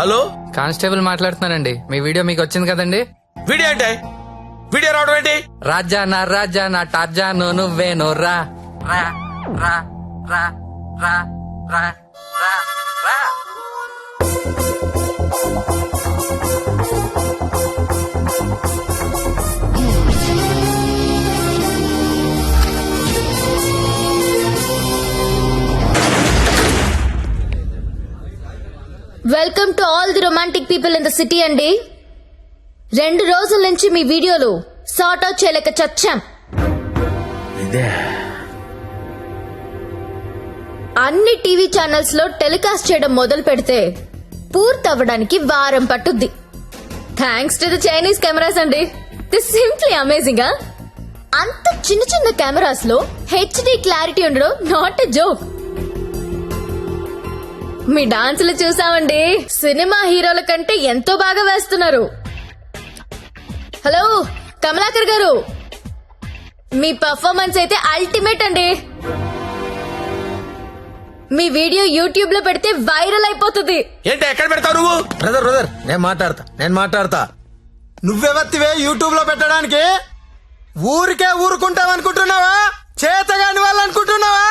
Hello, constable మాట్లాడుతున్నానండి. మీ video మీకు వచ్చింది కదండి. వీడియో ఏంటి? వీడియో రావడం ఏంటి? రాజా నా టార్జాను నువ్వేను రా రా రా రా రా రా రా రా. Welcome to all the romantic people in the city అండి. 2 రోజుల నుంచి మీ వీడియోలు సార్ట్ అవుట్ చేయలేక చచ్చాం. అన్ని టీవీ ఛానల్స్ లో టెలికాస్ట్ చేయడం మొదలు పెడితే పూర్తవ్వడానికి వారం పట్టుద్ది. Thanks to the Chinese cameras అండి. This simply amazing. అంత చిన్న చిన్న కెమెరాస్ లో హెచ్డి క్లారిటీ ఉండడం నాట్ ఎ జోక్. మీ డాన్సులు చూసామండి. సినిమా హీరోల కంటే ఎంతో బాగా వేస్తున్నారు. హలో కమలాకర్ గారు, మీ పర్ఫార్మెన్స్ అయితే అల్టిమేట్ అండి. మీ వీడియో యూట్యూబ్ లో పెడితే వైరల్ అయిపోతుంది. ఏంటి, ఎక్కడ పెడతావు నువ్వు? బ్రదర్ నేను మాట్లాడతా. నువ్వెవత్తివే యూట్యూబ్ లో పెట్టడానికి? ఊరికే ఊరుకుంటావనుకుంటున్నావా? చేతగాని వాళ్ళు అనుకుంటున్నావా?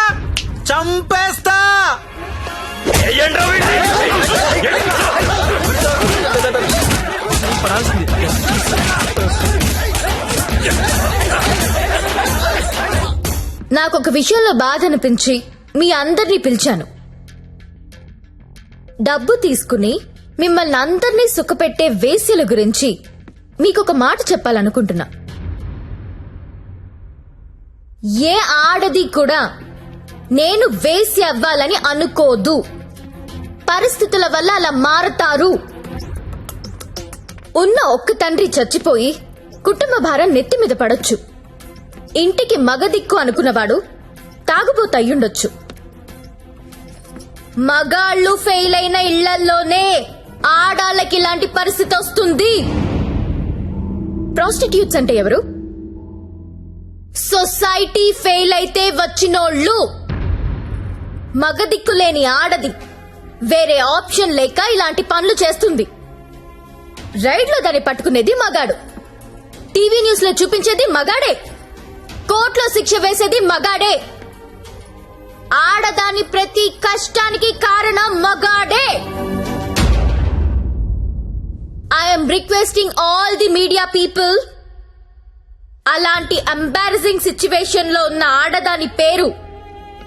చంపేస్తా. నాకొక విషయంలో బాధ అనిపించి మీ అందరినీ పిలిచాను. డబ్బు తీసుకుని మిమ్మల్ని అందరినీ సుఖపెట్టే వేశ్యల గురించి మీకొక మాట చెప్పాలనుకుంటున్నా. ఏ ఆడది కూడా నేను వేశ్య అవ్వాలని అనుకోదు. పరిస్థితుల వల్ల అలా మారతారు. ఉన్న ఒక్క తండ్రి చచ్చిపోయి కుటుంబ భారం నెత్తి మీద పడొచ్చు. ఇంటికి మగదిక్కు అనుకున్నవాడు తాగుబోతయ్యుండొచ్చు. మగాళ్ళు ఫెయిల్ అయిన ఇళ్లల్లోనే ఆడాళ్ళకి ఇలాంటి పరిస్థితి వస్తుంది. ప్రాస్టిట్యూట్స్ అంటే ఎవరు? సొసైటీ ఫెయిల్ అయితే వచ్చినోళ్ళు. మగదిక్కు లేని ఆడది వేరే ఆప్షన్ లేక ఇలాంటి పనులు చేస్తుంది. రైడ్ లో దాన్ని పట్టుకునేది మగాడు, టీవీ న్యూస్ లో చూపించేది మగాడే, కోర్టులో శిక్ష వేసేది మగాడే. ఆడదాని ప్రతి కష్టానికి కారణం మగాడే. I'm requesting all the media people, అలాంటి ఎంబారసింగ్ సిచ్యువేషన్ లో ఉన్న ఆడదాని పేరు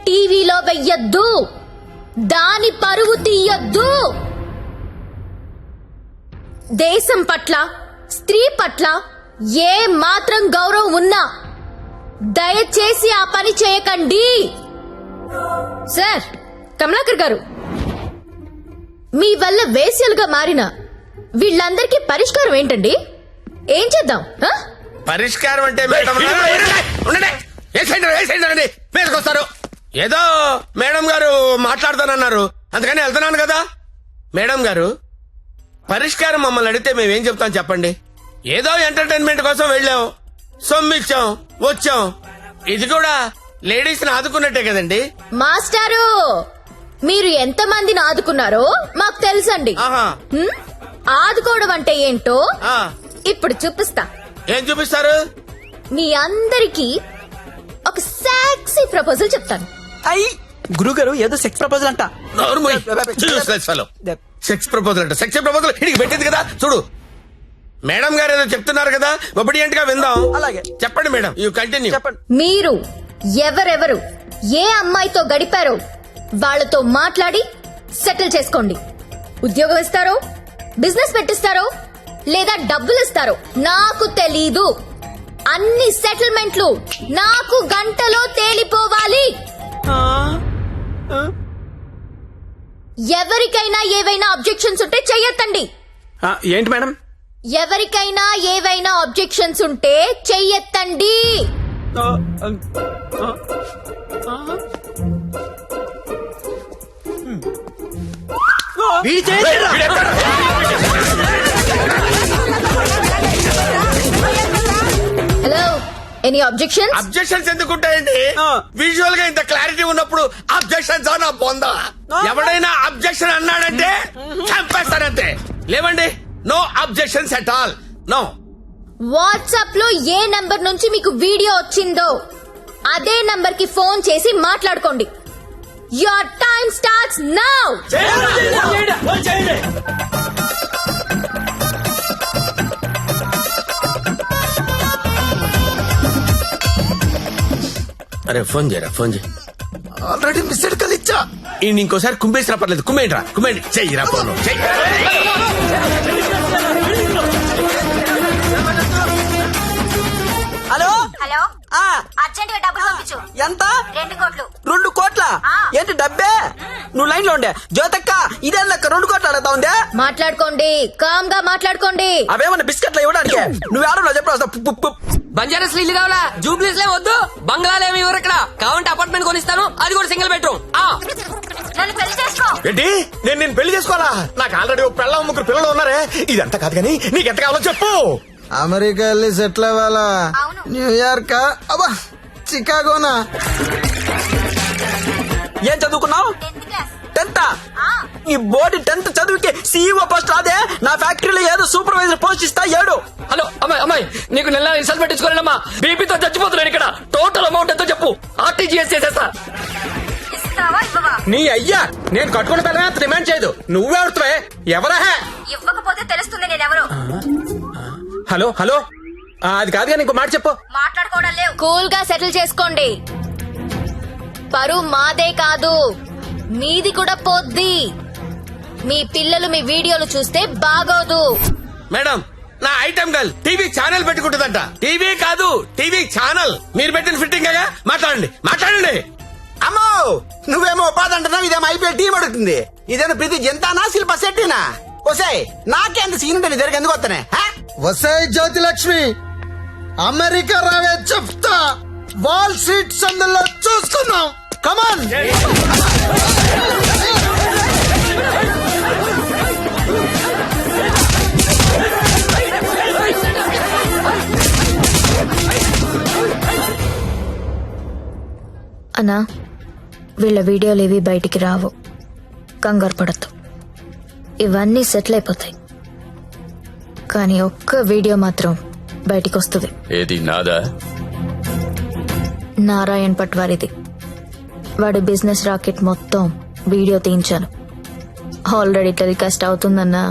టీవీలో వెయ్యొద్దు. దాని పరువు తీయొద్దు. దేశం పట్ల, స్త్రీ పట్ల ఏ మాత్రం గౌరవం ఉన్నా దయచేసి ఆ పని చేయకండి. సార్ కమలాకర్ గారు, మీ వల్ల వేశ్యలుగా మారిన వీళ్ళందరికీ పరిష్కారం ఏంటండి? ఏం చేద్దాం? పరిష్కారం అంటే మేడం మీదకొస్తారు. ఏదో మేడం గారు మాట్లాడతానన్నారు, అందుకని వెళ్తున్నాను కదా. మేడం గారు, పరిష్కారం మమ్మల్ని అడిగితే మేమేం చెప్తాం చెప్పండి? ఏదో ఎంటర్టైన్మెంట్ కోసం వెళ్ళాం, సొమ్మిచ్చాం, వచ్చాం. ఇది కూడా లేడీస్ ని ఆదుకున్నట్టే కదండి. మాస్టారు, మీరు ఎంత మందిని ఆదుకున్నారో మాకు తెలుసండి. ఆదుకోవడం అంటే ఏంటో ఇప్పుడు చూపిస్తా. ఏం చూపిస్తారు? మీ అందరికీ ఒక సెక్సీ ప్రపోజల్ చెప్తాను. గురుగారు ఏదో సెక్స్ ప్రపోజల్ అంట. సెక్స్ ప్రపోజల్ అంట. సెక్స్ ప్రపోజల్ ఇడికి పెట్టింది కదా చూడు. మేడం గారు ఏదో చెప్తున్నారు కదా, ఒబిడియంట్ గా విందాం. అలాగే చెప్పండి మేడం, యూ కంటిన్యూ. చెప్పండి. మీరు ఎవరెవరు ఏ అమ్మాయితో గడిపారో వాళ్ళతో మాట్లాడి సెటిల్ చేసుకోండి. ఉద్యోగం ఇస్తారో, బిజినెస్ పెట్టిస్తారో, లేదా డబ్బులు ఇస్తారో నాకు తెలీదు. అన్ని సెటిల్మెంట్లు నాకు గంటలో తేలిపోవాలి. ఎవరికైనా ఏవైనా అబ్జెక్షన్స్ ఉంటే చెయ్యొద్దండి. ఏంటి మేడం? ఎవరికైనా ఏవైనా అబ్జెక్షన్స్ ఉంటే చెయ్యొద్దండి. Hello any objections? అబ్జెక్షన్స్ ఎందుకుంటాయండి? ఆ. విజువల్ గా ఇంత క్లారిటీ ఉన్నప్పుడు అబ్జెక్షన్స్ నా బొందా. ఎవడైనా అబ్జెక్షన్ అన్నాడంటే చంపేస్తానంతే. లేవండి, no objections at all. No. WhatsApp లో ఏ నంబర్ నుంచి మీకు వీడియో వచ్చిందో అదే నంబర్ కి ఫోన్ చేసి మాట్లాడుకోండి. Your time starts now. అరే ఫోన్ చేయరా, ఫోన్ చేయి. ఆల్రెడీ మిస్డ్ కాల్ ఇచ్చా. ఈ ఇంకోసారి కుమ్మేసినా పర్లేదు. కుమ్మేంట్రా, కుమ్మేండి. చెయ్యిరా ఫోన్. హలో హలో ఆ, అర్జెంట్ గా డబ్బులు పంపించు. ఎంత? 2 కోట్లు. 2 కోట్ల? ఆ. ఏంటి డబ్బే? నువ్వు లైన్ లో ఉండే జ్యోతక్క, ఇదే లెక్క 2 కోట్లు అడుగుతా ఉందే. మాట్లాడుకోండి, కామ్ గా మాట్లాడుకోండి. అవేమన్నా బిస్కెట్లు ఇవ్వడానికి? నువ్వు ఆడో చెప్పు. బంజారాస్ ఇల్లు కావాలా? జూబ్లీస్ లే వద్దు. బంగ్లాలు ఏమి ఇవ్వరు ఇక్కడ. కావాలంటే అపార్ట్మెంట్ కొనిస్తాను, అది కూడా సింగిల్ బెడ్రూమ్. నన్ను పెళ్లి చేసుకో. ఏంటి, నేను పెళ్లి చేసుకోవాలా? నాకు ఆల్రెడీ ఒక పెళ్ళ ముగ్గురు పిల్లలు ఉన్నారే. ఇదంతా కాదు కానీ నీకెంత కావాలో చెప్పు. అమెరికా వెళ్ళి సెటిల్ అవ్వాలా? అవును. న్యూయార్క్, అబ్బా చికాగోనా? ఏం చదువుకున్నావు? 10th class. 10th? ఆ. ఈ బోర్డు 10th చదువుకి CEO పోస్ట్ రాదే? నా ఫ్యాక్టరీలో ఏదో సూపర్వైజర్ పోస్ట్ ఇస్తా 7. హలో అమ్మాయి నీకు నెల రిసల్ట్ పెట్టించుకోలేనమ్మా. బీపీతో చచ్చిపోతున్నాను ఇక్కడ. టోటల్ అమౌంట్ ఎంతో చెప్పు, ఆర్టీజీఎస్ చేసేస్తా. ఇస్తావా ఇవ్వవా? నీ అయ్యా నేను కట్టుకున్న పిల్లగా డిమాండ్ చేయదు. నువ్వే అడుగుతావే. ఎవరా? ఇవ్వకపోతే తెలుస్తుంది నేనెవరు. హలో హలో, అది కాదు కానీ ఇంకో మాట చెప్పు. మాట్లాడుకోవడం లేవు. కూల్ గా సెటిల్ చేసుకోండి. పరువు మాదే కాదు, మీది కూడా పోద్ది. మీ పిల్లలు మీ వీడియోలు చూస్తే బాగోదు. మేడం, నా ఐటమ్ గర్ల్ టీవీ ఛానల్ పెట్టుకుంటుందంట. టీవీ కాదు, టీవీ ఛానల్. మీరు పెట్టిన ఫిట్టింగ్ గా మాట్లాడండి. అమ్మో, నువ్వేమో ఉపాధి అంటున్నావు, ఇదేమో ఐపీఎల్ టీం అడుగుతుంది. ఇదేమో ప్రతి జంతానా శిల్ప శెట్టినా? వసే నాకెంత సీన్ ఉంటుంది దగ్గర ఎందుకు వస్తానే? వసై జ్యోతి లక్ష్మి, అమెరికా రావే చెప్తా. వాల్ స్ట్రీట్ సందులో చూసుకుందాం. కమాన్. అన్నా, వీళ్ళ వీడియోలు ఏవి బయటికి రావు, కంగారు పడద్దు. ఇవన్నీ సెటిల్ అయిపోతాయి. కానీ ఒక్క వీడియో మాత్రం బయటికి వస్తుంది. ఏది నాదా? నారాయణ్ పట్వారిది. వాడి బిజినెస్ రాకెట్ మొత్తం వీడియో తీయించాను. ఆల్రెడీ టెలికాస్ట్ అవుతుందన్నా.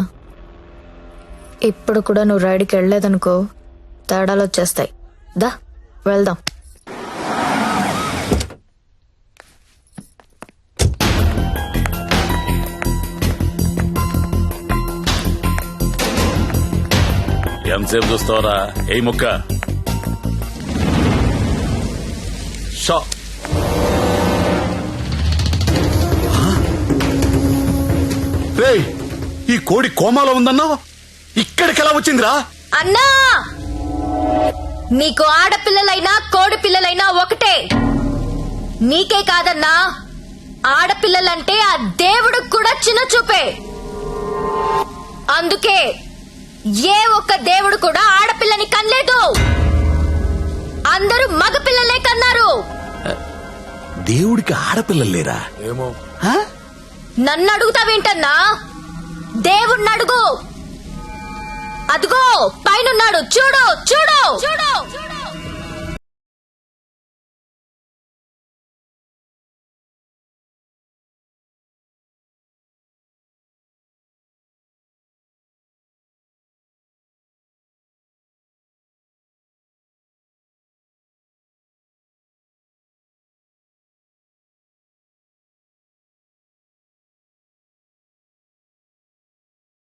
ఇప్పుడు కూడా నువ్వు రైడ్కి వెళ్ళలేదనుకో, తేడాలు వచ్చేస్తాయి. దా వెళ్దాం. ఎంతసేపు చూస్తావరా? ఏ ముక్క షా. రేయ్, ఈ కోడి కోమాలో ఉందన్నా, ఇక్కడికి ఎలా వచ్చిందిరా? అన్నా, నీకు ఆడపిల్లలైనా కోడి పిల్లలైనా ఒకటే. నీకే కాదన్నా, ఆడపిల్లలంటే ఆ దేవుడికి కూడా చిన్న చూపే. అందుకే ఏ ఒక్క దేవుడు కూడా ఆడపిల్లని కనలేదు. అందరూ మగ పిల్లలే కన్నారు. దేవుడికి ఆడపిల్లలు లేరా? ఏమో. నన్ను అడుగుతావేంటన్నా? దేవుణ్ణి అడుగు. అదిగో పైనున్నాడు, చూడు చూడు చూడు.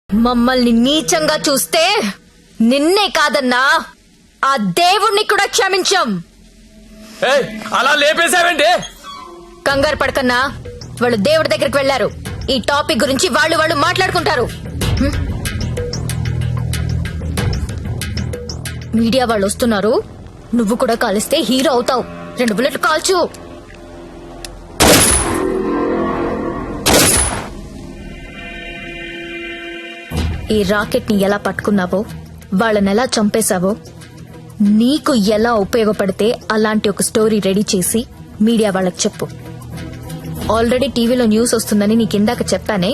మమ్మల్ని నీచంగా చూస్తే నిన్నే కాదన్నా, ఆ దేవుణ్ణి కూడా క్షమించం. అలా లేపేశావేంటి? కంగారు పడకన్నా, వాళ్ళు దేవుడి దగ్గరికి వెళ్లారు. ఈ టాపిక్ గురించి వాళ్ళు మాట్లాడుకుంటారు. మీడియా వాళ్ళు వస్తున్నారు. నువ్వు కూడా కాలిస్తే హీరో అవుతావు. 2 బుల్లెట్లు కాల్చు. ఈ రాకెట్ ని ఎలా పట్టుకున్నావో, వాళ్ళని ఎలా చంపేశావో నీకు ఎలా ఉపయోగపడితే అలాంటి ఒక స్టోరీ రెడీ చేసి మీడియా వాళ్ళకి చెప్పు. ఆల్రెడీ టీవీలో న్యూస్ వస్తుందని నీకిందాక చెప్పానే,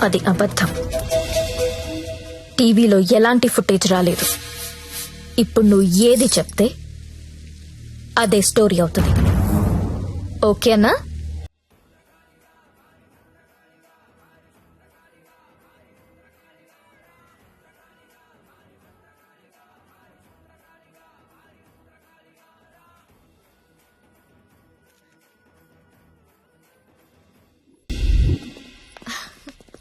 అది అబద్ధం. టీవీలో ఎలాంటి ఫుటేజ్ రాలేదు. ఇప్పుడు నువ్వు ఏది చెప్తే అదే స్టోరీ అవుతుంది. ఓకేనా?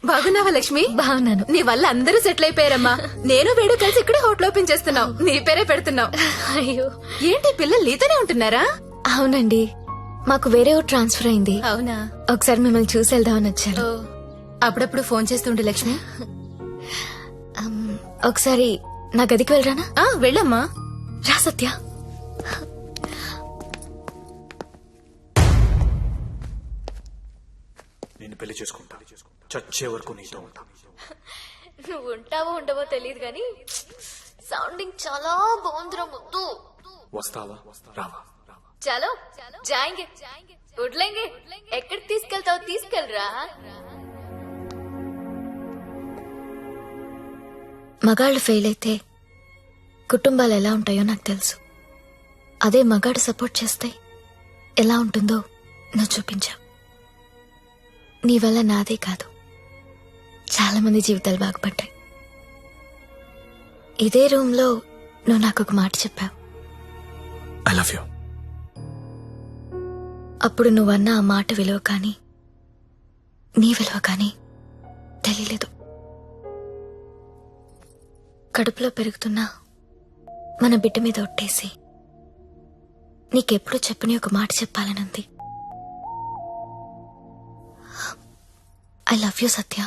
బాగున్నావా లక్ష్మి? బాగున్నాను. నీ వల్ల అందరూ సెటిల్ అయిపోయారమ్మా. నేను వేడు కలిసి ఇక్కడే హోటల్ ఓపెన్ చేస్తున్నావు. నీ పేరే పెడుతున్నావు. అయ్యో, ఏంటి పిల్లలు నీతోనే ఉంటున్నారా? అవునండి, మాకు వేరే ఊరు ట్రాన్స్ఫర్ అయింది. అవునా? ఒకసారి మిమ్మల్ని చూసి వెళ్దామని వచ్చాను. ఓ, అప్పుడప్పుడు ఫోన్ చేస్తుండే లక్ష్మి. ఒకసారి నా గదికి వెళ్ళరానా? వెళ్ళమ్మా. రా సత్య. నేను పెళ్లి చేసుకుంటా, చచ్చే వరకు నీతో ఉంటా. నువ్వు ఉంటావో ఉండవో తెలియదు గాని సౌండింగ్ చాలా బాగుందిరా ముద్దు. వస్తావా రావా? చలో జాయింగే వడ్లేంగే. ఎక్కడికి తీసుకెళ్తావు తీసుకెళ్ళరా. మగాళ్ళు ఫెయిల్ అయితే కుటుంబాలు ఎలా ఉంటాయో నాకు తెలుసు. అదే మగాడు సపోర్ట్ చేస్తే ఎలా ఉంటుందో నువ్వు చూపించావు. నీ వల్ల నాదే కాదు, చాలా మంది జీవితాలు బాగుపడ్డాయి. ఇదే రూమ్ లో నువ్వు నాకు ఒక మాట చెప్పావు. I love you. అప్పుడు నువ్వన్న ఆ మాట విలువ కానీ నీ విలువ కానీ తెలియలేదు. కడుపులో పెరుగుతున్నా మన బిడ్డ మీద ఒట్టేసి నీకెప్పుడు చెప్పని ఒక మాట చెప్పాలనుంది. I love you Satya.